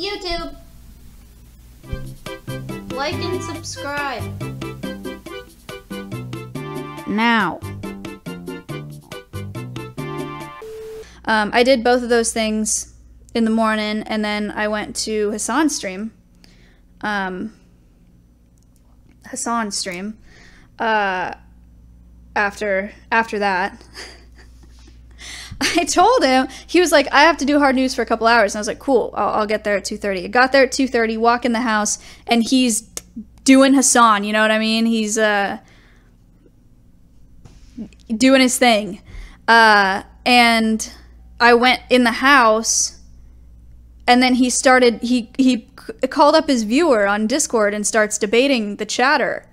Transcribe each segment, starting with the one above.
YouTube. Like and subscribe. Now. I did both of those things in the morning, and then I went to Hasan's stream. Hasan's stream. After that. I told him, he was like, I have to do hard news for a couple hours. And I was like, cool, I'll get there at 2:30. I got there at 2:30, walk in the house, and he's doing Hasan, you know what I mean? He's doing his thing. And I went in the house, and then he called up his viewer on Discord and starts debating the chatter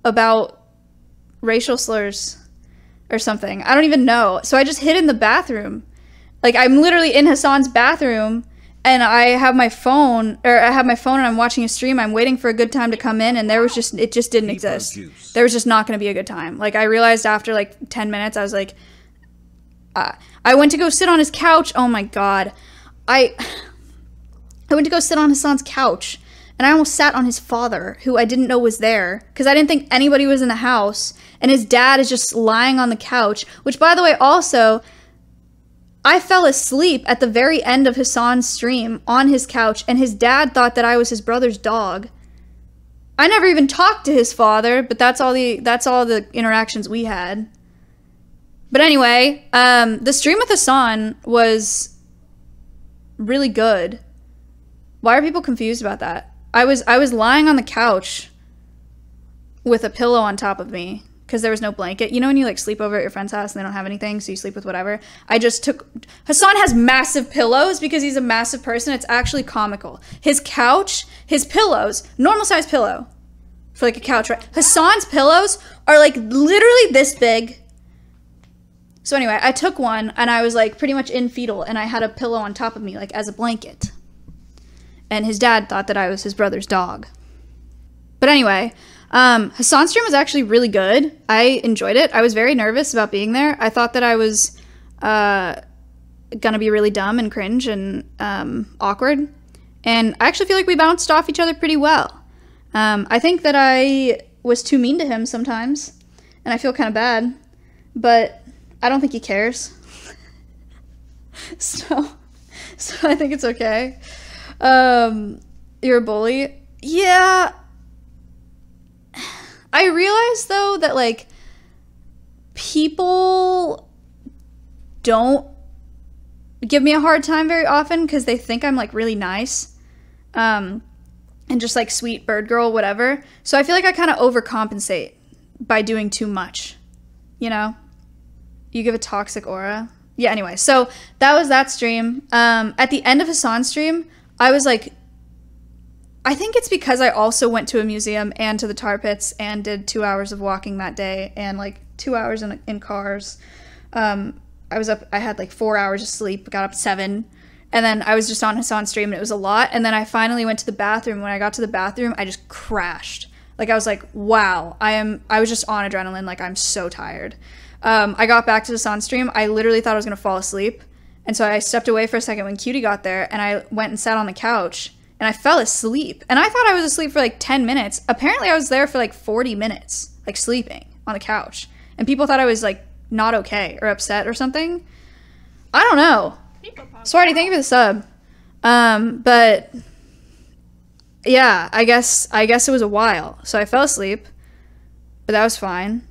about racial slurs or something. I don't even know. So I just hid in the bathroom. Like, I'm literally in Hasan's bathroom, and I have my phone and I'm watching a stream. I'm waiting for a good time to come in, and it just didn't exist. There was just not going to be a good time. Like, I realized after like 10 minutes, I was like, I went to go sit on his couch. Oh my God. I went to go sit on Hasan's couch, and I almost sat on his father, who I didn't know was there, because I didn't think anybody was in the house, and his dad is just lying on the couch, which, by the way, also, I fell asleep at the very end of Hasan's stream on his couch, and his dad thought that I was his brother's dog. I never even talked to his father, but that's all the interactions we had. But anyway, the stream with Hasan was really good. Why are people confused about that? I was lying on the couch with a pillow on top of me because there was no blanket. You know when you like sleep over at your friend's house and they don't have anything, so you sleep with whatever? Hasan has massive pillows because he's a massive person. It's actually comical. His couch, his pillows, normal size pillow for like a couch, right? Hasan's pillows are like literally this big. So anyway, I took one and I was like pretty much in fetal, and I had a pillow on top of me like as a blanket. And his dad thought that I was his brother's dog. But anyway, Hasan's stream was actually really good. I enjoyed it. I was very nervous about being there. I thought that I was gonna be really dumb and cringe and awkward. And I actually feel like we bounced off each other pretty well. I think that I was too mean to him sometimes, and I feel kind of bad. But I don't think he cares. so I think it's okay. You're a bully? Yeah. I realize, though, that, like, people don't give me a hard time very often because they think I'm, like, really nice. And just, like, sweet bird girl, whatever. So I feel like I kind of overcompensate by doing too much. You know? You give a toxic aura. Yeah, anyway. So that was that stream. At the end of Hasan's stream, I was like, I think it's because I also went to a museum and to the tar pits and did 2 hours of walking that day and like 2 hours in cars. I had like 4 hours of sleep, got up at 7, and then I was just on Hasan's stream and it was a lot. And then I finally went to the bathroom. When I got to the bathroom, I just crashed. Like, I was like, wow, I was just on adrenaline. Like, I'm so tired. I got back to Hasan's stream. I literally thought I was going to fall asleep. And so I stepped away for a second when Cutie got there, and I went and sat on the couch, and I fell asleep. And I thought I was asleep for like 10 minutes. Apparently I was there for like 40 minutes, like sleeping on the couch. And people thought I was like not okay or upset or something. I don't know. Swarty, thank you for the sub. But yeah, I guess it was a while. So I fell asleep, but that was fine.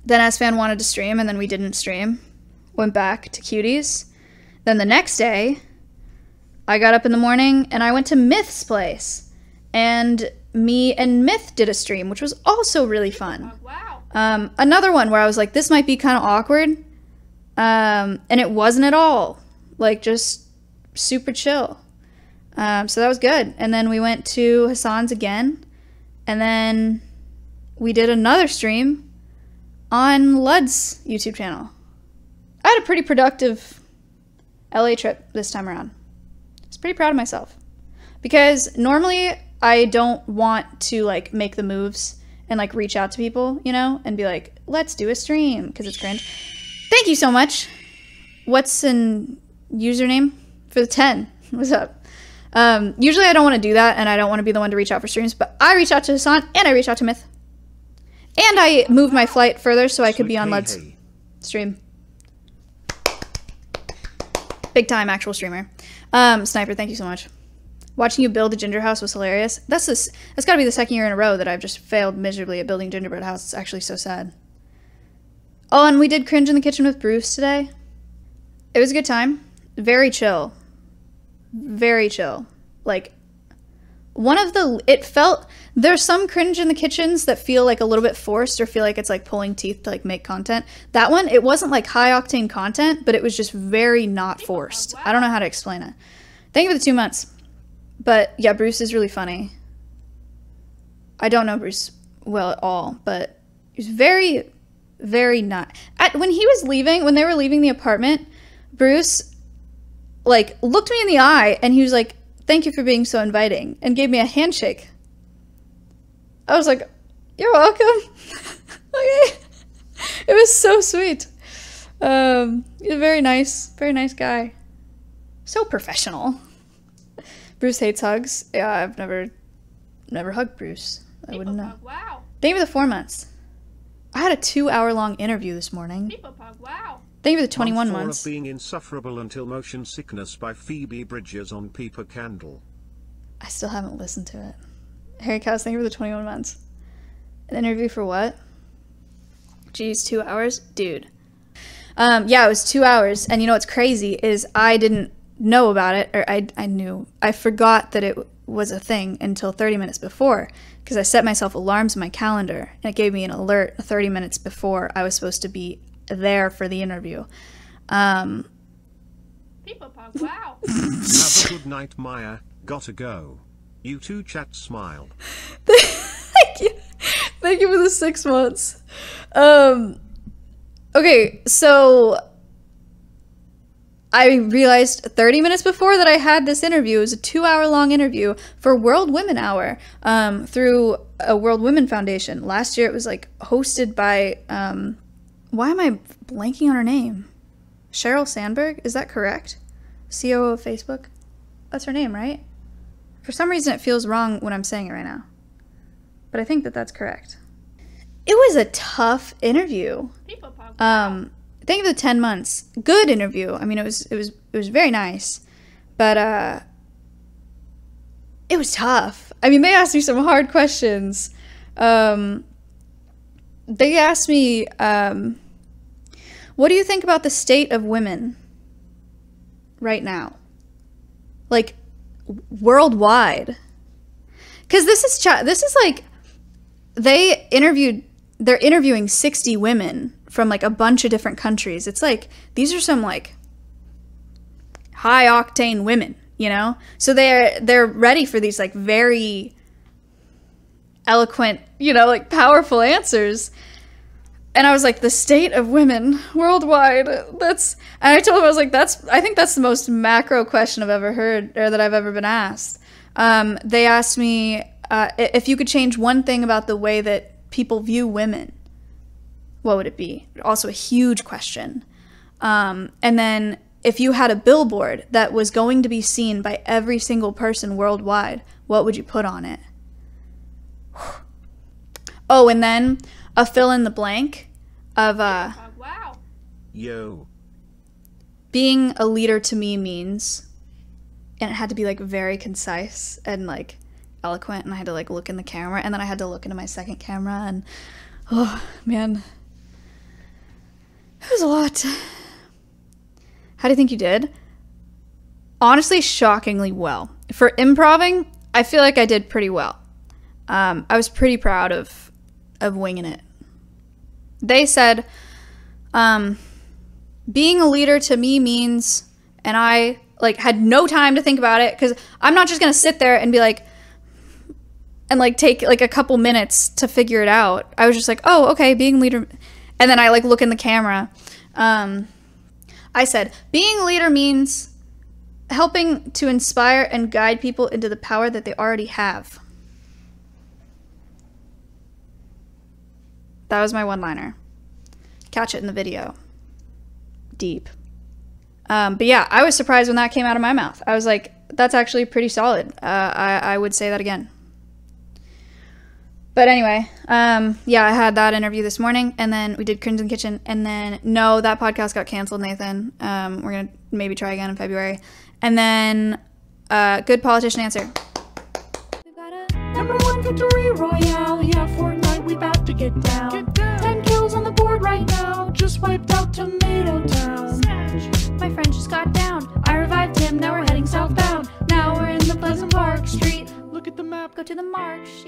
Then S-Fan wanted to stream, and then we didn't stream. Went back to Cuties. Then the next day, I got up in the morning and I went to Myth's place. And me and Myth did a stream, which was also really fun. Wow. Another one where I was like, this might be kind of awkward. And it wasn't at all. Like, just super chill. So that was good. And then we went to Hasan's again. And then we did another stream on Lud's YouTube channel. I had a pretty productive LA trip this time around. I was pretty proud of myself. Because normally I don't want to like make the moves and like reach out to people, you know, and be like, let's do a stream, because it's cringe. Thank you so much. What's an username for the 10? What's up? Usually I don't want to do that, and I don't want to be the one to reach out for streams, but I reached out to Hasan, and I reached out to Myth. And I moved my flight further so I could be on Lud's stream. Big time actual streamer. Sniper, thank you so much. Watching you build a ginger house was hilarious. That's got to be the second year in a row that I've just failed miserably at building gingerbread house. It's actually so sad. Oh, and we did Cringe in the Kitchen with Bruce today. It was a good time. Very chill. Very chill. Like, there's some Cringe in the Kitchens that feel like a little bit forced or feel like it's like pulling teeth to like make content. That one, it wasn't like high octane content, but it was just very not forced. I don't know how to explain it. Thank you for the 2 months. But yeah, Bruce is really funny. I don't know Bruce well at all, but he's very, very not. When they were leaving the apartment, Bruce like looked me in the eye and he was like, "Thank you for being so inviting," and gave me a handshake. I was like, "You're welcome." Okay. It was so sweet. He's a very nice guy. So professional. Bruce hates hugs. Yeah, I've never hugged Bruce. I wouldn't know. Wow. Thank you for the 4 months. I had a 2-hour-long interview this morning. Wow. Thank you for the 21 months. Of being insufferable until motion sickness by Phoebe Bridgers on Paper Candle. I still haven't listened to it. Harry Cows, thank you for the 21 months. An interview for what? Jeez, 2 hours? Dude. Yeah, it was 2 hours. And you know what's crazy is I didn't know about it, or I forgot that it was a thing until 30 minutes before, because I set myself alarms in my calendar, and it gave me an alert 30 minutes before I was supposed to be there for the interview. Wow. Have a good night, Maya. Gotta go. You too, chat smile. Thank you. Thank you for the 6 months. Okay, so I realized 30 minutes before that I had this interview. It was a 2-hour-long interview for World Women Hour through a World Women Foundation. Last year it was like hosted by, why am I blanking on her name? Sheryl Sandberg? Is that correct? COO of Facebook? That's her name, right? For some reason it feels wrong when I'm saying it right now. But I think that that's correct. It was a tough interview. Thank you for the 10 months. Good interview. I mean, it was very nice, but it was tough. I mean, they asked me some hard questions. They asked me, what do you think about the state of women right now? Like, worldwide. Because this is like, they're interviewing 60 women from like a bunch of different countries. It's like, these are some like high octane women, you know? So they're ready for these like very eloquent, you know, like powerful answers. And I was like, the state of women worldwide, and I told him, I was like, I think that's the most macro question I've ever heard, or that I've ever been asked. They asked me if you could change one thing about the way that people view women, what would it be? Also a huge question. And then if you had a billboard that was going to be seen by every single person worldwide, what would you put on it? Oh, and then a fill in the blank of wow. Yo. Being a leader to me means, and it had to be like very concise and like eloquent, and I had to like look in the camera, and then I had to look into my second camera, and oh man, it was a lot. How do you think you did? Honestly, shockingly well. For improving, I feel like I did pretty well. I was pretty proud of winging it. They said, being a leader to me means, and I like had no time to think about it, because I'm not just gonna sit there and be like, and like take like a couple minutes to figure it out. I was just like, oh, okay, being a leader. And then I like look in the camera. I said, being a leader means helping to inspire and guide people into the power that they already have. That was my one-liner. Catch it in the video. Deep. But yeah, I was surprised when that came out of my mouth. I was like, that's actually pretty solid. I would say that again. But anyway, yeah, I had that interview this morning, and then we did Crimson Kitchen, and then, no, that podcast got canceled, Nathan. We're going to maybe try again in February. And then, Good Politician Answer. We've got a #1 victory royale. Yeah, Fortnite, we about to get down. 10 kills on the board right now. Just wiped out Tomato Town. My friend just got down. I revived him, now we're heading southbound. Now we're in the Pleasant Park Street. Look at the map, go to the mark sheet.